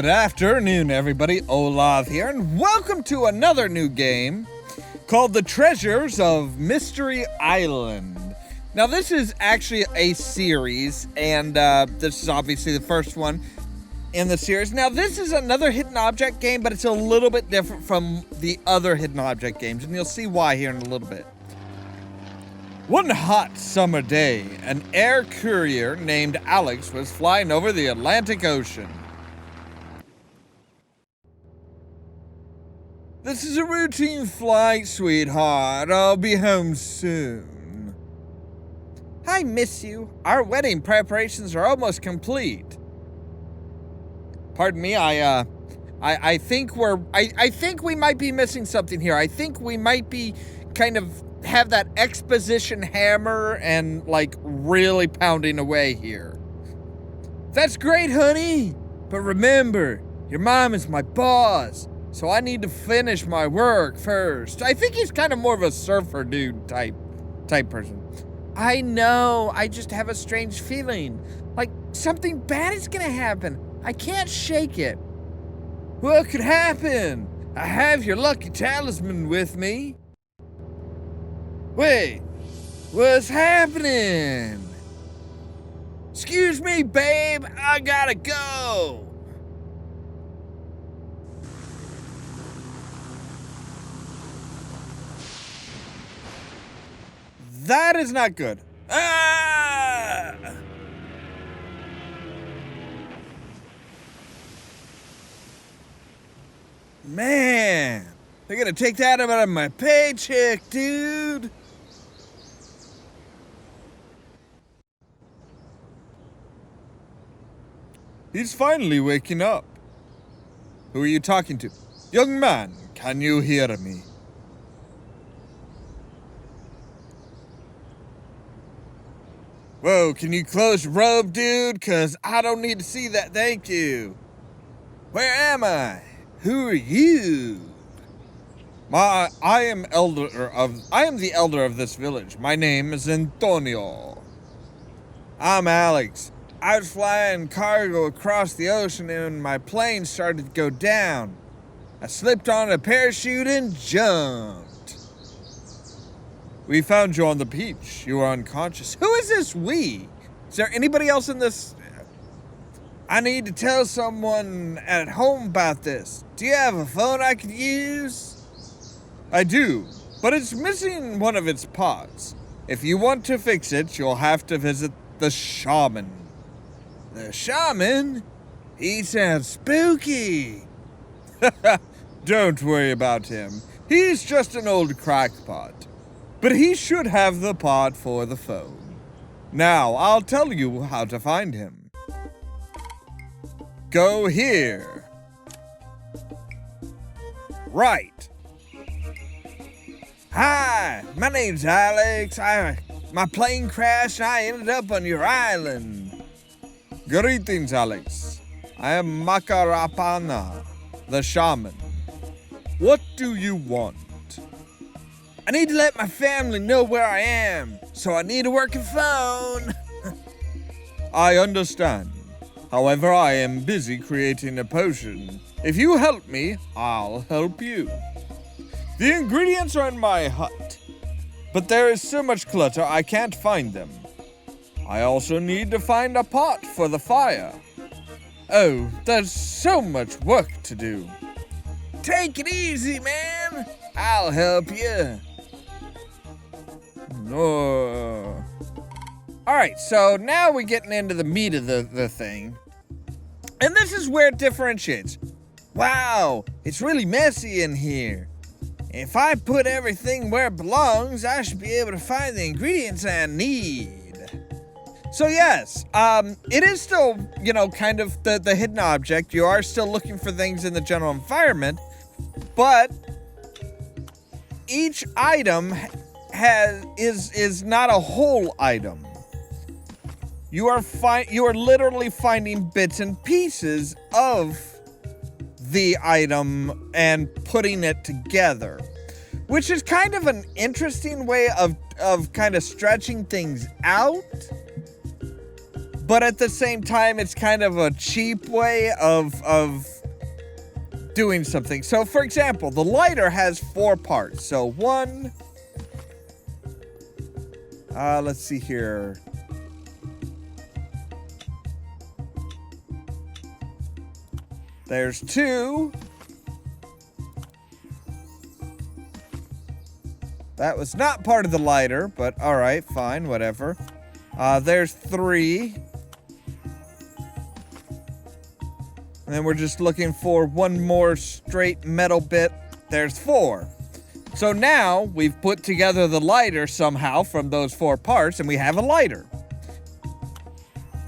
afternoon, everybody. Ollamh here, and welcome to another new game called The Treasures of Mystery Island. Now, this is actually a series, and this is obviously the first one in the series. Now, this is another hidden object game, but it's a little bit different from the other hidden object games, and you'll see why here in a little bit. One hot summer day, an air courier named Alex was flying over the Atlantic Ocean. This is a routine flight, sweetheart. I'll be home soon. I miss you. Our wedding preparations are almost complete. Pardon me, I think I think we might be missing something here. I think we might be kind of have that exposition hammer and like really pounding away here. That's great, honey. But remember, your mom is my boss. So I need to finish my work first. I think he's kind of more of a surfer dude type person. I know, I just have a strange feeling. Like something bad is gonna happen. I can't shake it. What could happen? I have your lucky talisman with me. Wait, what's happening? Excuse me, babe, I gotta go. That is not good. Ah! Man, they're gonna take that out of my paycheck, dude. He's finally waking up. Who are you talking to? Young man, can you hear me? Whoa, can you close your robe, dude? Cause I don't need to see that, thank you. Where am I? Who are you? I am the elder of this village. My name is Antonio. I'm Alex. I was flying cargo across the ocean and my plane started to go down. I slipped on a parachute and jumped. We found you on the beach. You were unconscious. Who is this we? Is there anybody else in this? I need to tell someone at home about this. Do you have a phone I could use? I do, but it's missing one of its parts. If you want to fix it, you'll have to visit the shaman. The shaman? He sounds spooky. Don't worry about him. He's just an old crackpot. But he should have the part for the phone. Now, I'll tell you how to find him. Go here. Right. Hi, my name's Alex. My plane crashed and I ended up on your island. Greetings, Alex. I am Makarov, the shaman. What do you want? I need to let my family know where I am, so I need a working phone. I understand. However, I am busy creating a potion. If you help me, I'll help you. The ingredients are in my hut, but there is so much clutter I can't find them. I also need to find a pot for the fire. Oh, there's so much work to do. Take it easy, man. I'll help you. No. Alright, so now we're getting into the meat of the thing. And this is where it differentiates. Wow, it's really messy in here. If I put everything where it belongs, I should be able to find the ingredients I need. So yes, it is still, kind of the hidden object. You are still looking for things in the general environment, but each item is not a whole item. You are literally finding bits and pieces of the item and putting it together, which is kind of an interesting way of kind of stretching things out. But at the same time, it's kind of a cheap way of doing something. So, for example, the lighter has 4 parts. So, one... let's see here. There's 2. That was not part of the lighter, but alright, fine, whatever. There's 3. And then we're just looking for one more straight metal bit. There's 4. So now we've put together the lighter somehow from those 4 parts, and we have a lighter.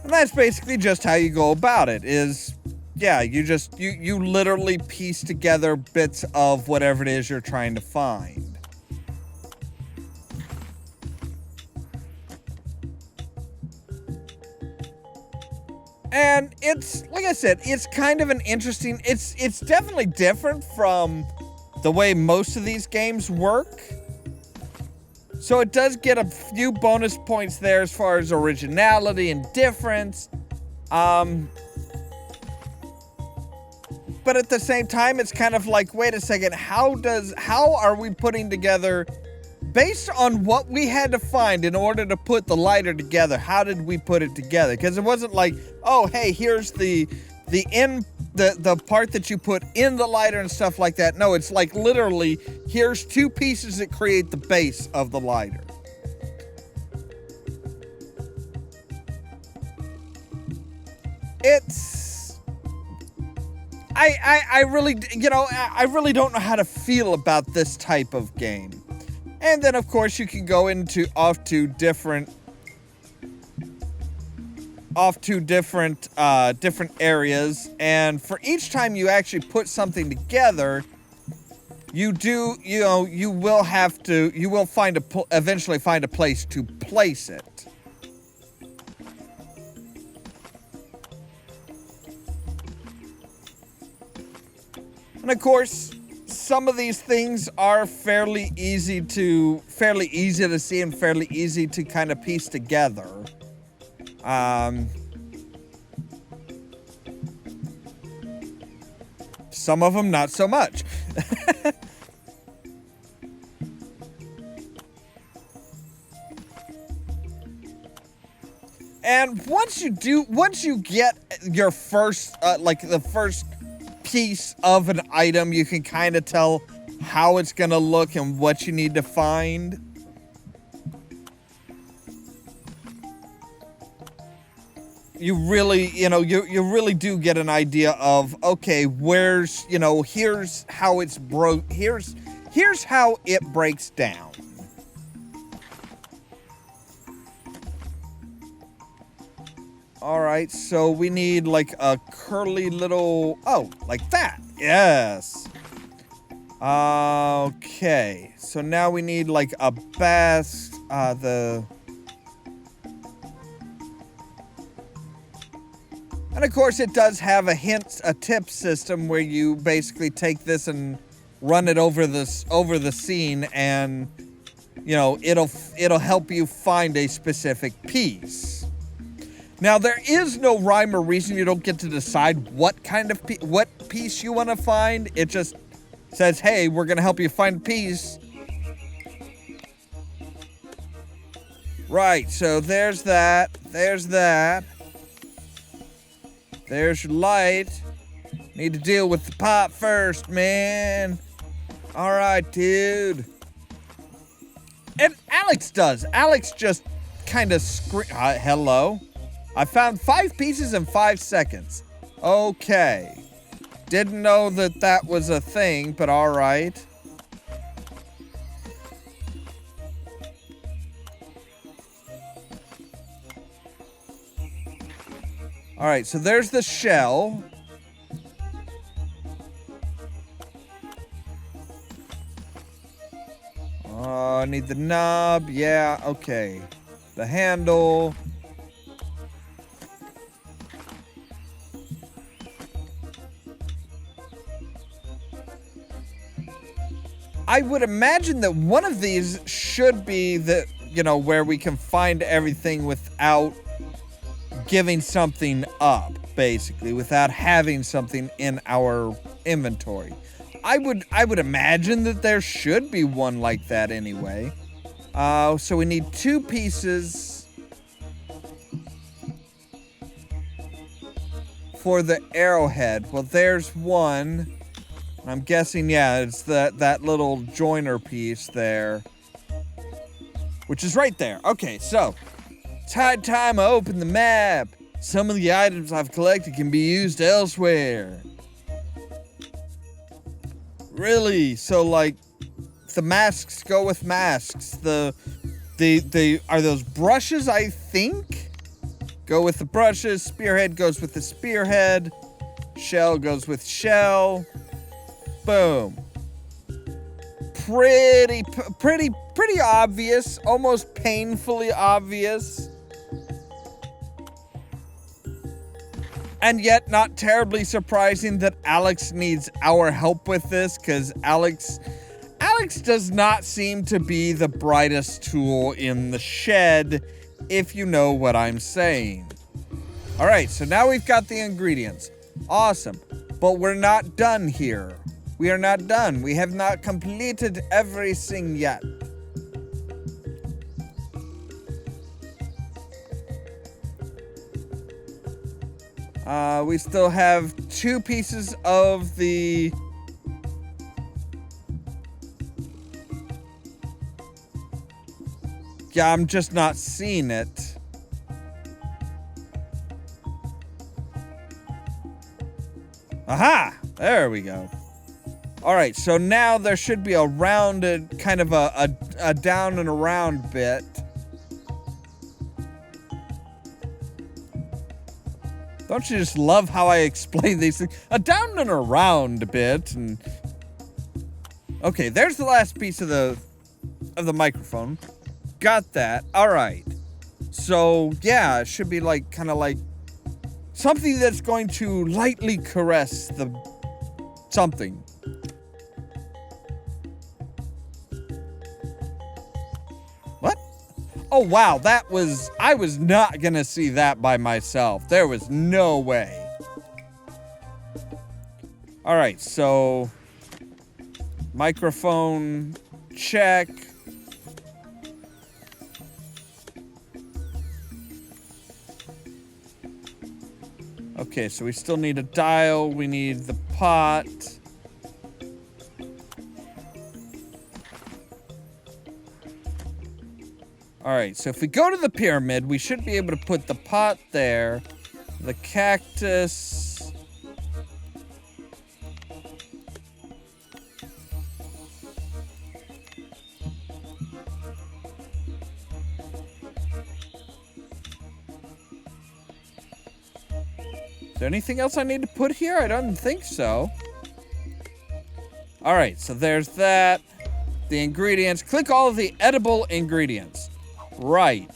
And that's basically just how you go about it, is, yeah, you literally piece together bits of whatever it is you're trying to find. And it's, like I said, it's kind of an interesting, it's definitely different from the way most of these games work. So it does get a few bonus points there as far as originality and difference. But at the same time, it's kind of like, wait a second, how are we putting together, based on what we had to find in order to put the lighter together, how did we put it together? Because it wasn't like, oh, hey, here's the part that you put in the lighter and stuff like that. No, it's like literally, here's 2 pieces that create the base of the lighter. It's... I really, I really don't know how to feel about this type of game. And then, of course, you can go off to different areas, and for each time you actually put something together, you will eventually find a place to place it. And of course, some of these things are fairly easy to see and fairly easy to kind of piece together. Some of them not so much. And once you get your first, the first piece of an item, you can kind of tell how it's gonna look and what you need to find. You really, you really do get an idea of, okay, here's how it's here's how it breaks down. Alright, so we need like a curly little... Oh, like that. Yes. Okay. So now we need like a best... And of course it does have a tip system where you basically take this and run it over the scene, and, it'll help you find a specific piece. Now, there is no rhyme or reason. You don't get to decide what kind of what piece you want to find. It just says, hey, we're going to help you find a piece. Right, so there's that. There's that. There's your light. Need to deal with the pot first, man. All right, dude. And Alex does. Alex just kind of hello. I found 5 pieces in 5 seconds. Okay. Didn't know that was a thing, but all right. All right, so there's the shell. Oh, I need the knob. Yeah, okay. The handle. I would imagine that one of these should be where we can find everything without giving something up, basically, without having something in our inventory. I would imagine that there should be one like that anyway. So we need 2 pieces for the arrowhead. Well, there's one. I'm guessing, yeah, it's that little joiner piece there, which is right there. Okay, so it's high time I open the map. Some of the items I've collected can be used elsewhere. Really? So, like, the masks go with masks. Are those brushes, I think? Go with the brushes. Spearhead goes with the spearhead. Shell goes with shell. Boom. Pretty obvious. Almost painfully obvious. And yet not terribly surprising that Alex needs our help with this, because Alex does not seem to be the brightest tool in the shed, if you know what I'm saying. All right, so now we've got the ingredients. Awesome. But we're not done here. We are not done. We have not completed everything yet. We still have 2 pieces of the... Yeah, I'm just not seeing it. Aha! There we go. Alright, so now there should be a rounded, kind of a down and around bit. Don't you just love how I explain these things? A down and around bit, and... Okay, there's the last piece of the microphone. Got that. Alright. So, yeah, it should be like, kind of like... something that's going to lightly caress the... something. What? Oh, wow, that was... I was not gonna see that by myself. There was no way. Alright, so... microphone... check. Okay, so we still need a dial. We need the pot. Alright, so if we go to the pyramid, we should be able to put the pot there. The cactus. Is there anything else I need to put here? I don't think so. Alright, so there's that. The ingredients. Click all of the edible ingredients. Right.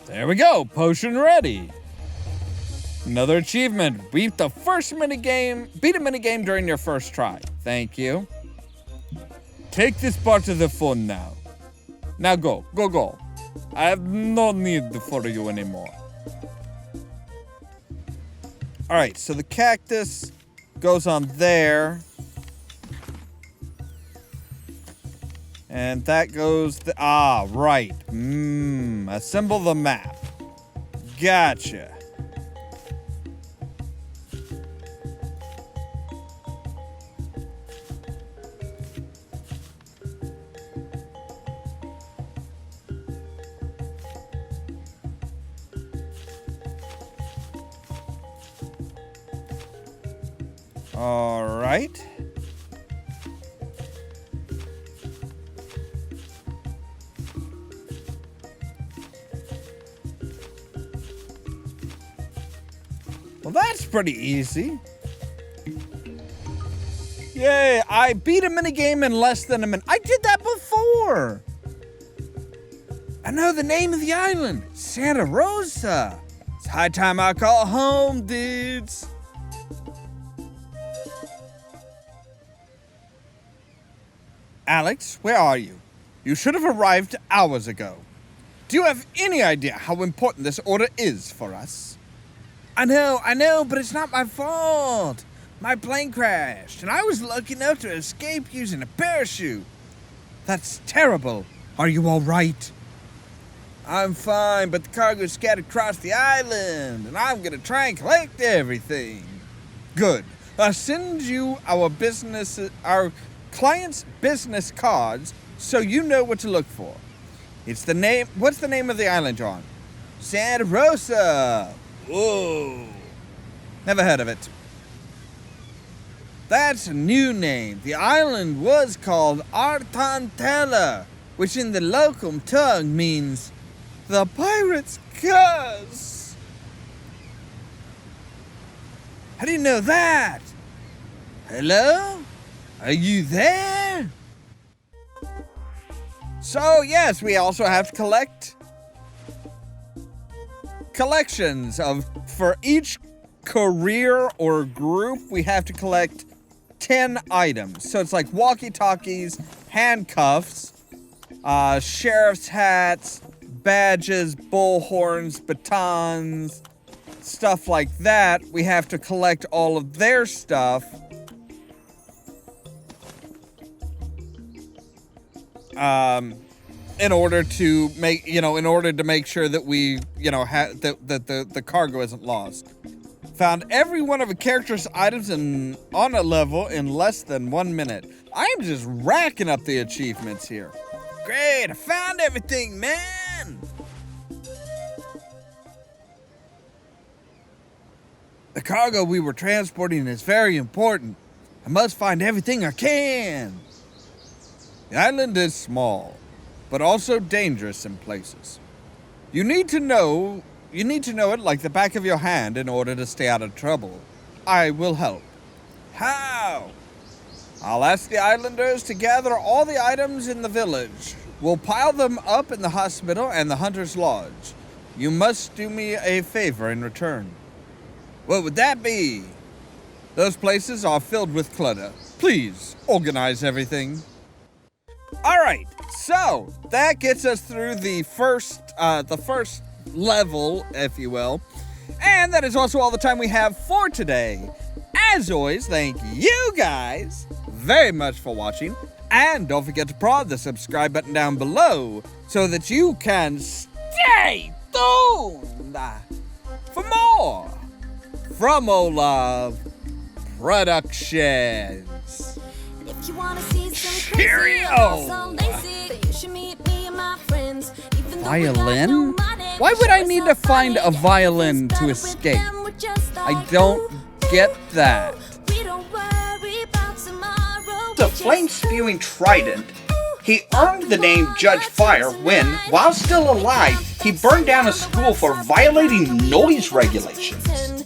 There we go, potion ready. Another achievement. Beat the first minigame. Beat a minigame during your first try. Thank you. Take this part of the phone now. Now go, go, go. I have no need for you anymore. All right, so the cactus goes on there. And that goes, right. Assemble the map. Gotcha. All right. Well, that's pretty easy. Yay, I beat a minigame in less than a minute. I did that before. I know the name of the island, Santa Rosa. high time I call home, dudes. Alex, where are you? You should have arrived hours ago. Do you have any idea how important this order is for us? I know, but it's not my fault. My plane crashed, and I was lucky enough to escape using a parachute. That's terrible. Are you all right? I'm fine, but the cargo's scattered across the island, and I'm gonna try and collect everything. Good. I'll send you our clients' business cards so you know what to look for. What's the name of the island, John? Santa Rosa. Whoa. Never heard of it. That's a new name. The island was called Artantella, which in the local tongue means the pirate's curse. How do you know that? Hello? Are you there? So, yes, we also have to collect collections for each career or group, we have to collect 10 items. So it's like walkie-talkies, handcuffs, sheriff's hats, badges, bullhorns, batons, stuff like that. We have to collect all of their stuff. In order to make sure that we, that the cargo isn't lost. Found every one of a character's items on a level in less than 1 minute. I'm just racking up the achievements here. Great, I found everything, man! The cargo we were transporting is very important. I must find everything I can. The island is small, but also dangerous in places. You need to know it like the back of your hand in order to stay out of trouble. I will help. How? I'll ask the islanders to gather all the items in the village. We'll pile them up in the hospital and the hunter's lodge. You must do me a favor in return. What would that be? Those places are filled with clutter. Please, organize everything. All right, so that gets us through the first level, if you will. And that is also all the time we have for today. As always, thank you guys very much for watching. And don't forget to prod the subscribe button down below so that you can stay tuned for more from Ollamh Productions. If you wanna see some Cheerio! Violin? Why would I need to find a violin to escape? I don't get that. The flame-spewing trident. He earned the name Judge Fire when, while still alive, he burned down a school for violating noise regulations.